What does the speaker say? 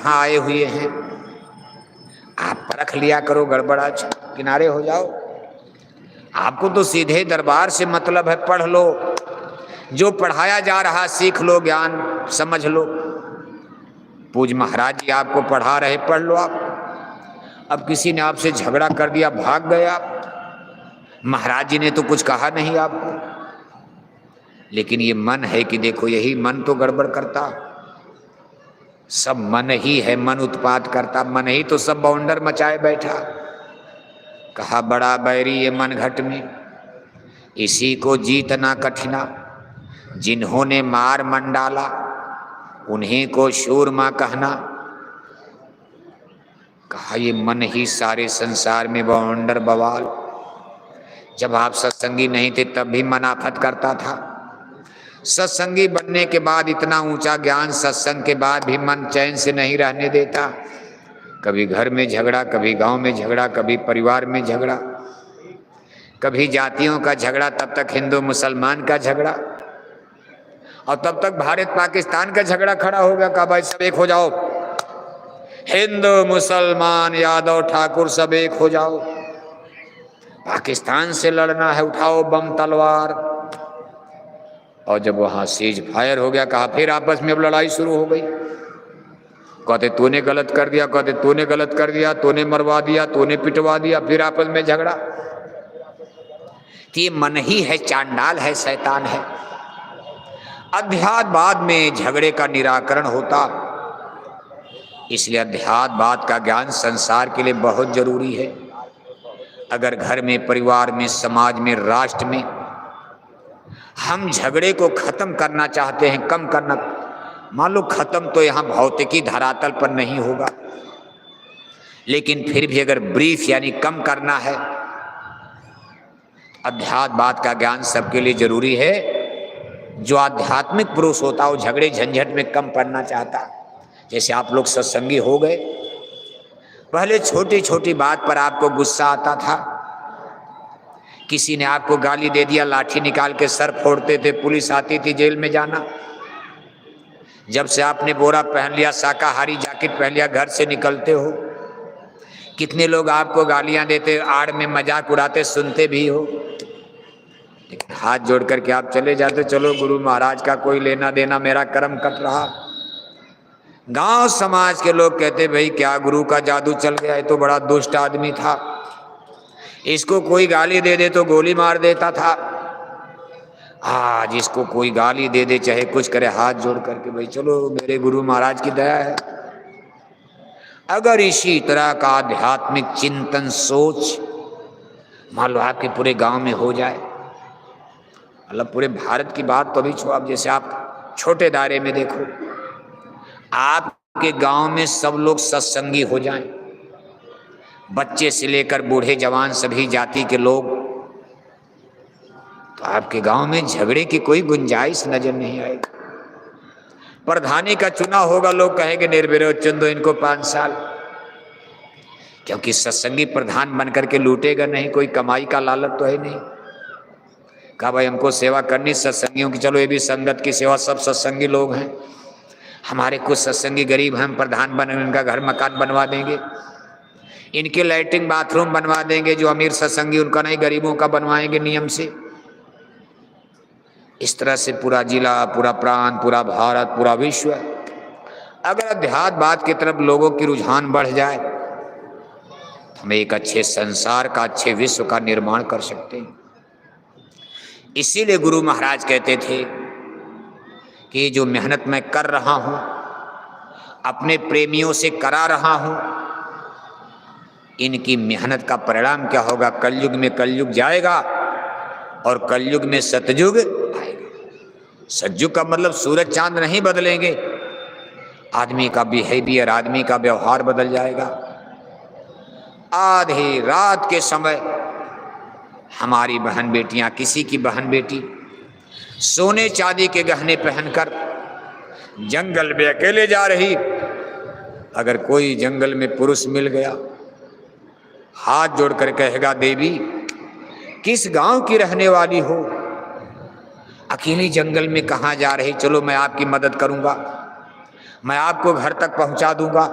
यहाँ आए हुए हैं, आप परख लिया करो, गड़बड़ा किनारे हो जाओ। आपको तो सीधे दरबार से मतलब है, पढ़ लो, जो पढ़ाया जा रहा सीख लो, ज्ञान समझ लो। पूज महाराज जी आपको पढ़ा रहे, पढ़ लो आप। अब किसी ने आपसे झगड़ा कर दिया, भाग गए आप, महाराज जी ने तो कुछ कहा नहीं आपको, लेकिन ये मन है कि देखो यही मन तो गड़बड़ करता, सब मन ही है, मन उत्पात करता, मन ही तो सब बवंडर मचाए बैठा। कहा बड़ा बैरी ये मन घट में, इसी को जीतना कठिना, जिन्होंने मार मन डाला उन्हीं को शूरमा कहना। कहा ये मन ही सारे संसार में बवंडर बवाल। जब आप सत्संगी नहीं थे तब भी मन आफत करता था, सत्संगी बनने के बाद इतना ऊंचा ज्ञान, सत्संग के बाद भी मन चैन से नहीं रहने देता। कभी घर में झगड़ा, कभी गांव में झगड़ा, कभी परिवार में झगड़ा, कभी जातियों का झगड़ा, तब तक हिंदू मुसलमान का झगड़ा, और तब तक भारत पाकिस्तान का झगड़ा खड़ा हो गया। कहा भाई सब एक हो जाओ, हिंदू मुसलमान यादव ठाकुर सब एक हो जाओ, पाकिस्तान से लड़ना है, उठाओ बम तलवार। और जब वहां सीज फायर हो गया, कहा फिर आपस में अब लड़ाई शुरू हो गई। कहते तूने गलत कर दिया, कहते तूने गलत कर दिया, तूने मरवा दिया, तूने पिटवा दिया, फिर आपस में झगड़ा। तो ये मन ही है, चांडाल है, शैतान है। अध्यात्मवाद में झगड़े का निराकरण होता, इसलिए अध्यात्मवाद का ज्ञान संसार के लिए बहुत जरूरी है। अगर घर में, परिवार में, समाज में, राष्ट्र में हम झगड़े को खत्म करना चाहते हैं, कम करना, मान लो खत्म तो यहाँ भौतिकी धरातल पर नहीं होगा, लेकिन फिर भी अगर ब्रीफ यानी कम करना है, अध्यात्मवाद का ज्ञान सबके लिए जरूरी है। जो आध्यात्मिक पुरुष होता है वो झगड़े झंझट में कम पड़ना चाहता। जैसे आप लोग सत्संगी हो गए, पहले छोटी छोटी बात पर आपको गुस्सा आता था, किसी ने आपको गाली दे दिया, लाठी निकाल के सर फोड़ते थे, पुलिस आती थी, जेल में जाना। जब से आपने बोरा पहन लिया, शाकाहारी जैकेट पहन लिया, घर से निकलते हो, कितने लोग आपको गालियां देते, आड़ में मजाक उड़ाते, सुनते भी हो, लेकिन हाथ जोड़ करके आप चले जाते, चलो गुरु महाराज का कोई लेना देना, मेरा कर्म कट रहा। गांव समाज के लोग कहते भाई क्या गुरु का जादू चल गया, ये तो बड़ा दुष्ट आदमी था, इसको कोई गाली दे दे तो गोली मार देता था। आज इसको कोई गाली दे दे, चाहे कुछ करे, हाथ जोड़ करके भाई चलो मेरे गुरु महाराज की दया है। अगर इसी तरह का आध्यात्मिक चिंतन, सोच मान लो आपके पूरे गांव में हो जाए, मतलब पूरे भारत की बात तो अभी छोड़ो, अब जैसे आप छोटे दायरे में देखो, आपके गांव में सब लोग सत्संगी हो जाएं, बच्चे से लेकर बूढ़े जवान सभी जाति के लोग, तो आपके गांव में झगड़े की कोई गुंजाइश नजर नहीं आएगी। प्रधानी का चुनाव होगा, लोग कहेंगे निर्विरोध चुन दो इनको 5 साल, क्योंकि सत्संगी प्रधान बनकर के लूटेगा नहीं, कोई कमाई का लालच तो है नहीं। कहा भाई हमको सेवा करनी सत्संगियों की, चलो ये भी संगत की सेवा, सब सत्संगी लोग हैं, हमारे कुछ सत्संगी गरीब हैं, हम प्रधान बन, इनका घर मकान बनवा देंगे, इनके लैट्रिन बाथरूम बनवा देंगे, जो अमीर सत्संगी उनका नहीं, गरीबों का बनवाएंगे नियम से। इस तरह से पूरा जिला, पूरा प्रांत, पूरा भारत, पूरा विश्व, अगर अध्यात्मवाद की तरफ लोगों की रुझान बढ़ जाए तो हम एक अच्छे संसार का, अच्छे विश्व का निर्माण कर सकते हैं। इसीलिए गुरु महाराज कहते थे कि जो मेहनत मैं कर रहा हूं, अपने प्रेमियों से करा रहा हूं, इनकी मेहनत का परिणाम क्या होगा, कलयुग में कलयुग जाएगा और कलयुग में सतयुग आएगा। सतयुग का मतलब सूरज चांद नहीं बदलेंगे, आदमी का बिहेवियर, आदमी का व्यवहार बदल जाएगा। आधी रात के समय हमारी बहन बेटियां, किसी की बहन बेटी सोने चांदी के गहने पहनकर जंगल में अकेले जा रही, अगर कोई जंगल में पुरुष मिल गया, हाथ जोड़कर कहेगा देवी किस गांव की रहने वाली हो, अकेली जंगल में कहाँ जा रही, चलो मैं आपकी मदद करूंगा, मैं आपको घर तक पहुंचा दूंगा।